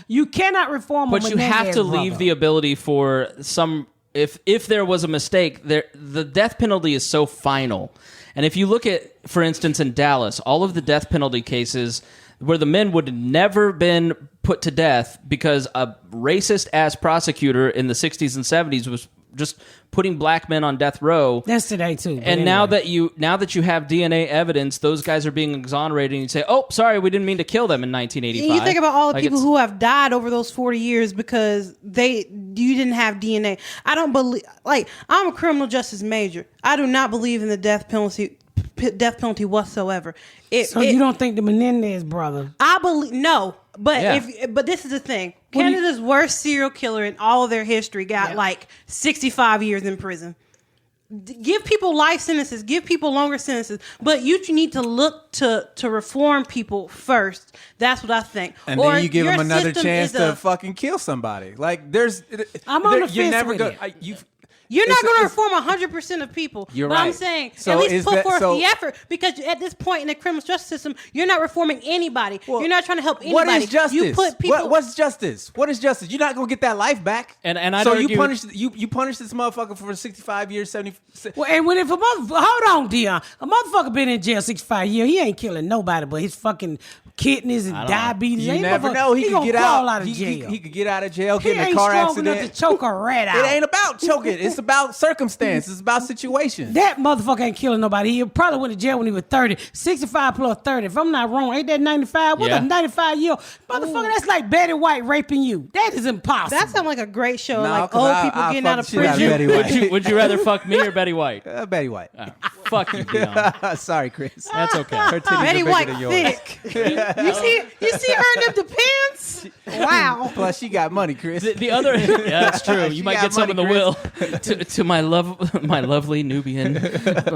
You cannot reform. But you have to leave the ability for some. If there was a mistake, the death penalty is so final. And if you look at, for instance, in Dallas, all of the death penalty cases where the men would have never been put to death because a racist-ass prosecutor in the 60s and 70s was just putting black men on death row. That's today too. And now that you have DNA evidence, those guys are being exonerated, and you say, "Oh, sorry, we didn't mean to kill them in 1985." You think about all the people who have died over those 40 years because you didn't have DNA. I don't believe. I'm a criminal justice major. I do not believe in the death penalty whatsoever. You don't think the Menendez brother? I believe no. But but this is the thing. Canada's worst serial killer in all of their history got 65 years in prison. Give people life sentences. Give people longer sentences. But you need to look to reform people first. That's what I think. And then you give them another chance to fucking kill somebody. I'm on the fence with it. You're not going to reform 100% of people. You're but right. I'm saying at least put forth the effort, because at this point in the criminal justice system, you're not reforming anybody. You're not trying to help anybody. What is justice? You put people. What's justice? What is justice? You're not going to get that life back. And I so you punish this motherfucker for 65 years, 70. Well, and when hold on, Dion, a motherfucker been in jail 65 years, he ain't killing nobody but his fucking kidneys and diabetes. You never know. He could get out of jail. He could get out of jail, get in a car accident. Enough to choke a rat out. It ain't about choking. It's about circumstance. It's about situations. That motherfucker ain't killing nobody. He probably went to jail when he was 30. 65 plus 30. If I'm not wrong, ain't that 95? What's a 95-year-old? Motherfucker, that's like Betty White raping you. That is impossible. That sounds like a great show. Old people getting out of prison. Would you rather fuck me or Betty White? Betty White. Fuck you, Dion. Sorry, Chris. That's okay. Her titties Betty are bigger White than yours. thick. you see her in the pants? Wow. Plus, she got money, Chris. The other, that's true. You might get some in the will to my lovely Nubian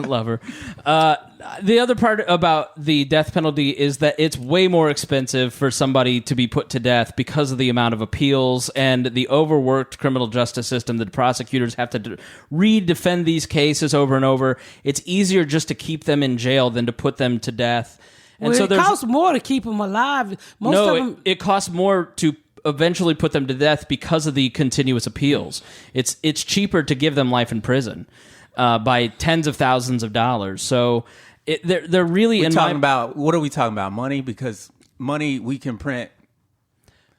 lover. The other part about the death penalty is that it's way more expensive for somebody to be put to death because of the amount of appeals and the overworked criminal justice system that prosecutors have to re-defend these cases over and over. It's easier just to keep them in jail than to put them to death. And it costs more to keep them alive. It costs more to eventually put them to death because of the continuous appeals. It's cheaper to give them life in prison by tens of thousands of dollars. So they're really what are we talking about? Money? Because money we can print.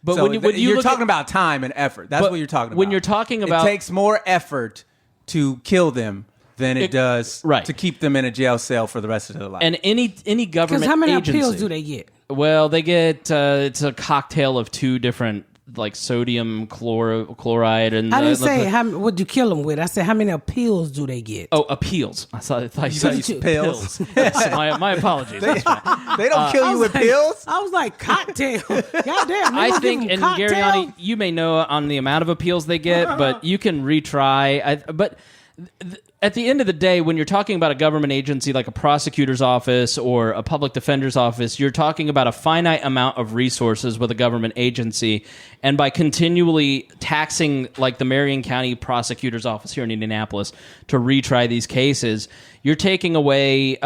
But So when you you're look talking at, about time and effort. That's but what you're talking about. when you're talking about- it takes more effort to kill them than it does right. to keep them in a jail cell for the rest of their life. and any government Because how many agency, appeals do they get? Well, they get it's a cocktail of two different, like sodium chloride and I didn't say what you kill them with. I said how many appeals do they get? Oh, appeals. I thought you said pills. Yes, my apologies. That's fine. They don't kill you with pills. I was like cocktail. Goddamn. I think, and Garyani, you may know on the amount of appeals they get, but you can retry. But at the end of the day, when you're talking about a government agency like a prosecutor's office or a public defender's office, you're talking about a finite amount of resources with a government agency. And by continually taxing, like the Marion County prosecutor's office here in Indianapolis, to retry these cases, you're taking away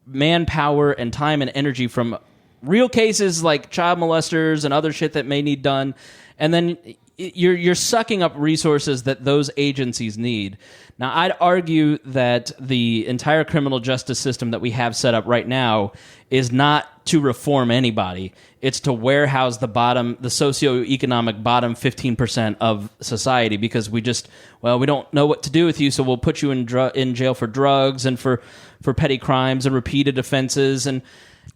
manpower and time and energy from real cases like child molesters and other shit that may need done. And then you're sucking up resources that those agencies need. Now, I'd argue that the entire criminal justice system that we have set up right now is not to reform anybody. It's to warehouse the socioeconomic bottom 15% of society, because we don't know what to do with you, so we'll put you in jail for drugs and for petty crimes and repeated offenses and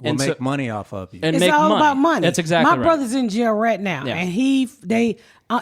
Make money off of you. And It's make all money. about money. That's exactly My right. brother's in jail right now, Yeah. and they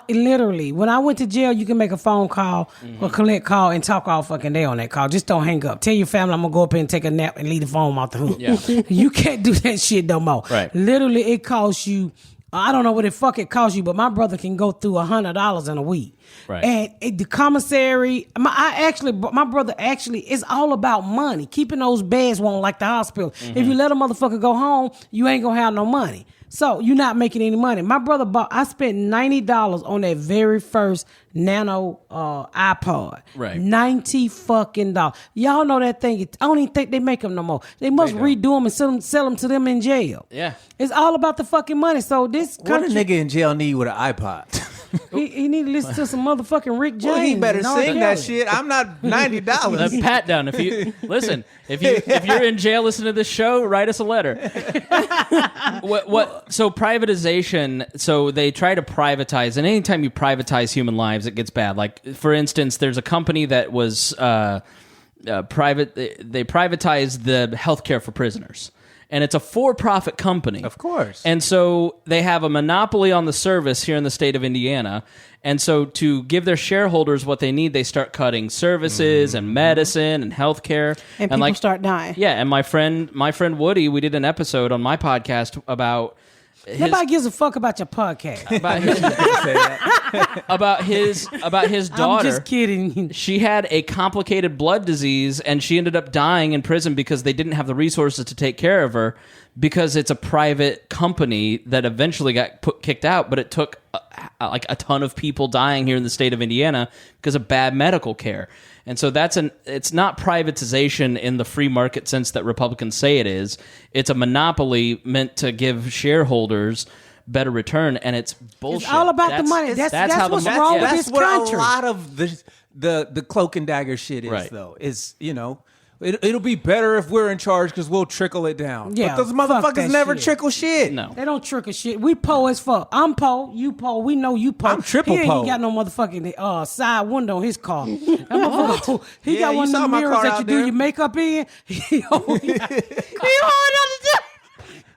literally, when I went to jail, you can make a phone call or collect call and talk all fucking day on that call. Just don't hang up. Tell your family I'm gonna go up here and take a nap and leave the phone off the hook. Yeah. You can't do that shit no more. Right. Literally, it costs you. I don't know what the fuck it costs you, but my brother can go through $100 in a week. Right. And the commissary, my brother actually, it's all about money. Keeping those beds won't like the hospital. If you let a motherfucker go home, you ain't gonna have no money. So you're not making any money. My brother I spent $90 on that very first Nano iPod. Right. $90 fucking dollars. Y'all know that thing. I don't even think they make them no more. They must redo them and sell them to them in jail. Yeah. It's all about the fucking money. So this What a country, nigga in jail need with an iPod? he need to listen to some motherfucking Rick James. Well, he better and R. sing that Kelly. shit. I'm not $90. Patdown. If you're in jail listening to this show, write us a letter. So privatization. So they try to privatize, and anytime you privatize human lives, it gets bad. Like, for instance, there's a company that was private. They privatized the healthcare for prisoners. And it's a for-profit company. Of course. And so they have a monopoly on the service here in the state of Indiana. And so to give their shareholders what they need, they start cutting services and medicine and healthcare. And people start dying. Yeah, and my friend Woody, we did an episode on my podcast about Nobody gives a fuck about your podcast. about his daughter. I'm just kidding. She had a complicated blood disease, and she ended up dying in prison because they didn't have the resources to take care of her, because it's a private company that eventually got kicked out, but it took like a ton of people dying here in the state of Indiana because of bad medical care. And so it's not privatization in the free market sense that Republicans say it is. It's a monopoly meant to give shareholders better return, and it's bullshit. It's all about the money. That's how what's the wrong with That's this what country. a lot of the cloak and dagger shit is, Right. though. Is, it'll be better if we're in charge because we'll trickle it down. Yeah, but those fuck motherfuckers that never shit. trickle shit. No. They don't trick or shit. We poor as fuck. I'm poor. You poor. We know you poor. I'm triple He ain't poor. got no motherfucking side window on his car. That motherfucker, he Yeah, got you one of saw them my mirrors car that out you there. do your makeup in. He hold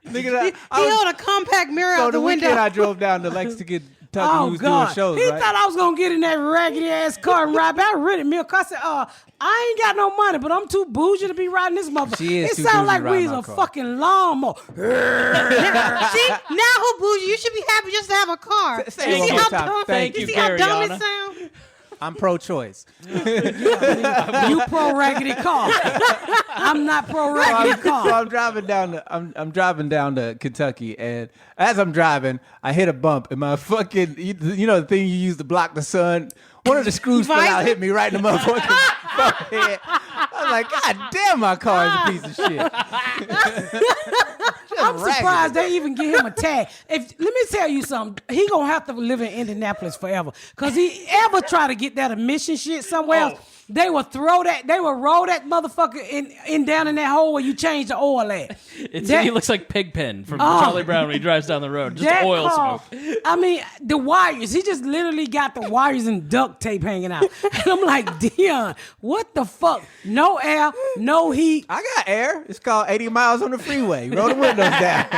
Nigga, He held a compact mirror so out the window. weekend I drove down to Lexington, Kentucky. Oh He was God! doing shows, He right? thought I was gonna get in that raggedy ass car and ride back. I rented me a car. I said, I ain't got no money, but I'm too bougie to be riding this motherfucker. She is It too sounds bougie like to we ride is my a car. fucking lawnmower. See, now who bougie? You should be happy just to have a car. Say it You one see more how time. dumb? Thank you you, see how dumb it Garyana. sounds? I'm pro-choice. You pro raggedy car. I'm not pro raggedy So car. I'm driving down to I'm driving down to Kentucky, and as I'm driving, I hit a bump, and my fucking you know the thing you use to block the sun. One of the screws fell out, hit me right in the motherfucking forehead. I was like, God damn, my car is a piece of shit. I'm surprised they even give him a tag. Let me tell you something. He gonna have to live in Indianapolis forever. Cause he ever try to get that emission shit somewhere else. They would roll that motherfucker in down in that hole where you change the oil at. He looks like Pigpen from Charlie Brown when he drives down the road. Just oil smoke. I mean, the wires. He just literally got the wires and duct tape hanging out. And I'm like, Dion, what the fuck? No air, no heat. I got air. It's called 80 miles on the freeway. Roll the windows down.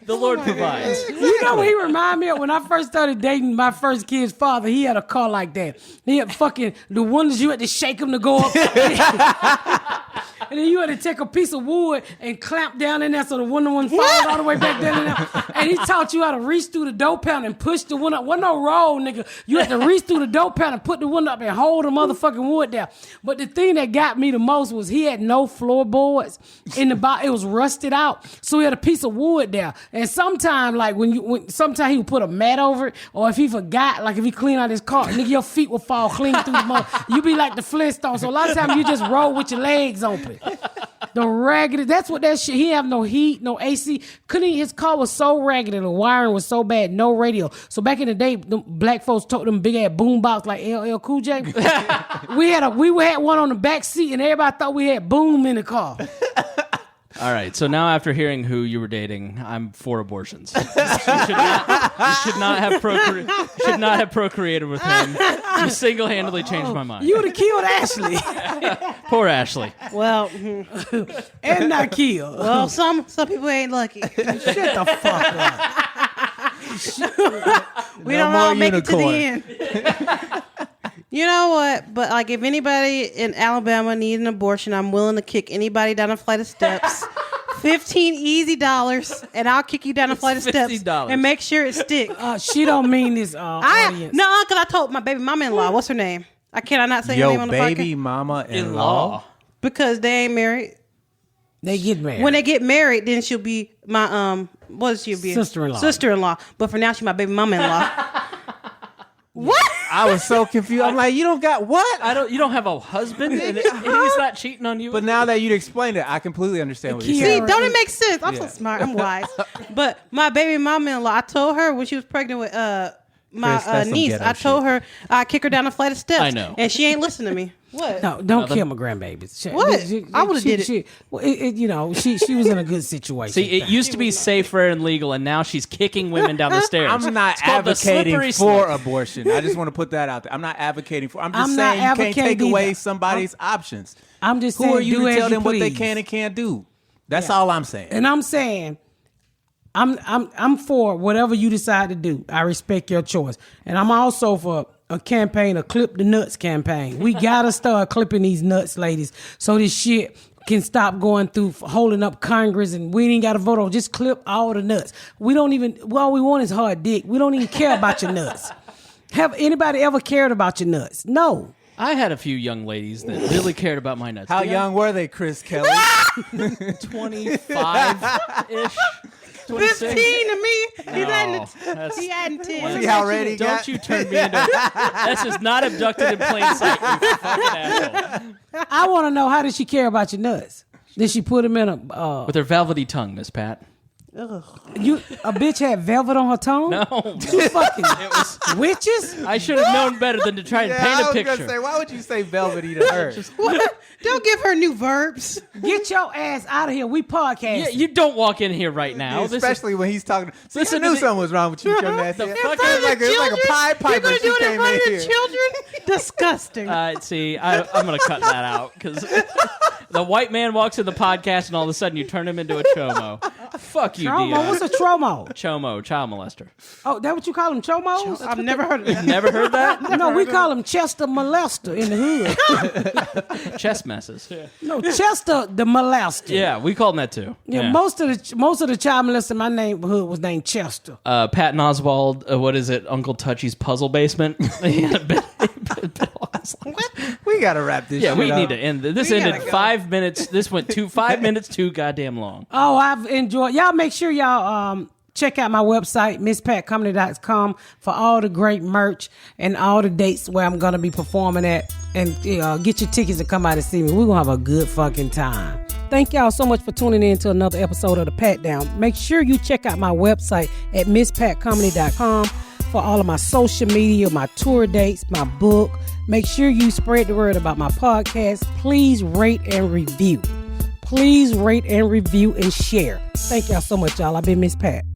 The Lord provides. You know what he remind me of? When I first started dating my first kid's father, he had a car like that. He had fucking the windows you had to shake them to go up. And then you had to take a piece of wood and clamp down in there so the window wouldn't fall all the way back down in there. And he taught you how to reach through the door panel and push the window up. Wasn't no roll, nigga. You had to reach through the door panel and put the window up and hold the motherfucking wood down. But the thing that got me the most was he had no floorboards in the bottom. It was rusted out. So he had a piece of wood there. And sometimes, like, sometimes he would put a mat over it, or if he forgot, like if he cleaned out his car, nigga, your feet would fall clean through the mud. You be like the Flintstones. So a lot of times you just roll with your legs open. The raggedy, that's what that shit. He have no heat, no AC. His car was so raggedy, the wiring was so bad, no radio. So back in the day, the black folks took them big ass boom box like LL Cool J. we had one on the back seat, and everybody thought we had boom in the car. All right, so now after hearing who you were dating, I'm for abortions. You should not have procreated with him. You single-handedly changed my mind. You would have killed Ashley. Poor Ashley. Well, And not killed. well, some people ain't lucky. Shut the fuck up. We don't all make it to the end. You know what? But like, if anybody in Alabama needs an abortion, I'm willing to kick anybody down a flight of steps. $15 easy, and I'll kick you down a flight of steps $50. and make sure it sticks. She don't mean this audience. No, because I told my baby mama-in-law. What's her name? I not say her name on the podcast? Baby mama-in-law. Because they ain't married. They get married. When they get married, then she'll be my what is she be? Sister-in-law. Sister-in-law. But for now, she's my baby mama-in-law. What? I was so confused. I'm like, you don't got what? You don't have a husband, and he's not cheating on you. But now that you'd explained it, I completely understand what you're See, saying. don't it make sense? I'm so smart. I'm wise. But my baby mama-in-law, I told her when she was pregnant with Chris, my that's some niece, ghetto I told her I'd kick her down a flight of steps. I know. And she ain't listening to me. What? No, don't kill my grandbabies. What? I would've did it. Well, she was in a good situation. See, it used to be safe, fair, and legal, and now she's kicking women down the stairs. I'm not It's called the advocating slippery for slope. abortion. I just want to put that out there. I'm not advocating for. I'm just I'm not saying you can't take advocating away either. somebody's options. I'm just Who saying, are you do to as tell them what they please. can and can't do? That's all I'm saying. And I'm saying, I'm for whatever you decide to do. I respect your choice, and I'm also for a campaign, a clip the nuts campaign. We gotta start clipping these nuts, ladies, so this shit can stop going through holding up Congress, and we ain't got to vote on. Just clip all the nuts. We don't even. All we want is hard dick. We don't even care about your nuts. Have anybody ever cared about your nuts? No. I had a few young ladies that really cared about my nuts. How young were they, Chris Kelly? 25-ish. 15 to me. He's adding that's- he adding 10. See how ready he Don't got? you turn me into... That's just not abducted in plain sight, you fucking asshole. I want to know, how did she care about your nuts? Did she put them in a... With her velvety tongue, Miss Pat. a bitch had velvet on her tongue? No. You fucking It was... witches? I should have known better than to try and Yeah, paint I a was picture. gonna say, why would you say velvety to her? What? Don't give her new verbs. Get your ass out of here. We podcast. Yeah, you don't walk in here right now. This is- Especially when he's talking. See, I Listen knew to the- something was wrong with you, young ass. The It fuck was is like a Pied Piper. You're going to do it in came front of in your here. children? Disgusting. See, I'm going to cut that out because the white man walks in the podcast and all of a sudden you turn him into a chomo. Fuck you, Chomo? Dion. What's a tromo? Chomo, child molester. Oh, that what you call them, chomos? I've never heard of that. Never heard that? No, we call them Chester molester in the hood. Chest messes. Yeah. No, Chester the molester. Yeah, we call them that too. Yeah, most of the child molesters in my neighborhood was named Chester. Patton Oswald, what is it? Uncle Touchy's puzzle basement. He had a bit- We gotta wrap this. yeah, shit we up. need to end. This We ended gotta go. 5 minutes. This went 5 minutes too goddamn long. Oh, I've enjoyed. Y'all make sure y'all check out my website, MissPatComedy.com, for all the great merch and all the dates where I'm gonna be performing at. And get your tickets to come out and see me. We're gonna have a good fucking time. Thank y'all so much for tuning in to another episode of the Patdown. Make sure you check out my website at MissPatComedy.com for all of my social media, my tour dates, my book. Make sure you spread the word about my podcast. Please rate and review. Please rate and review and share. Thank y'all so much, y'all. I've been Miss Pat.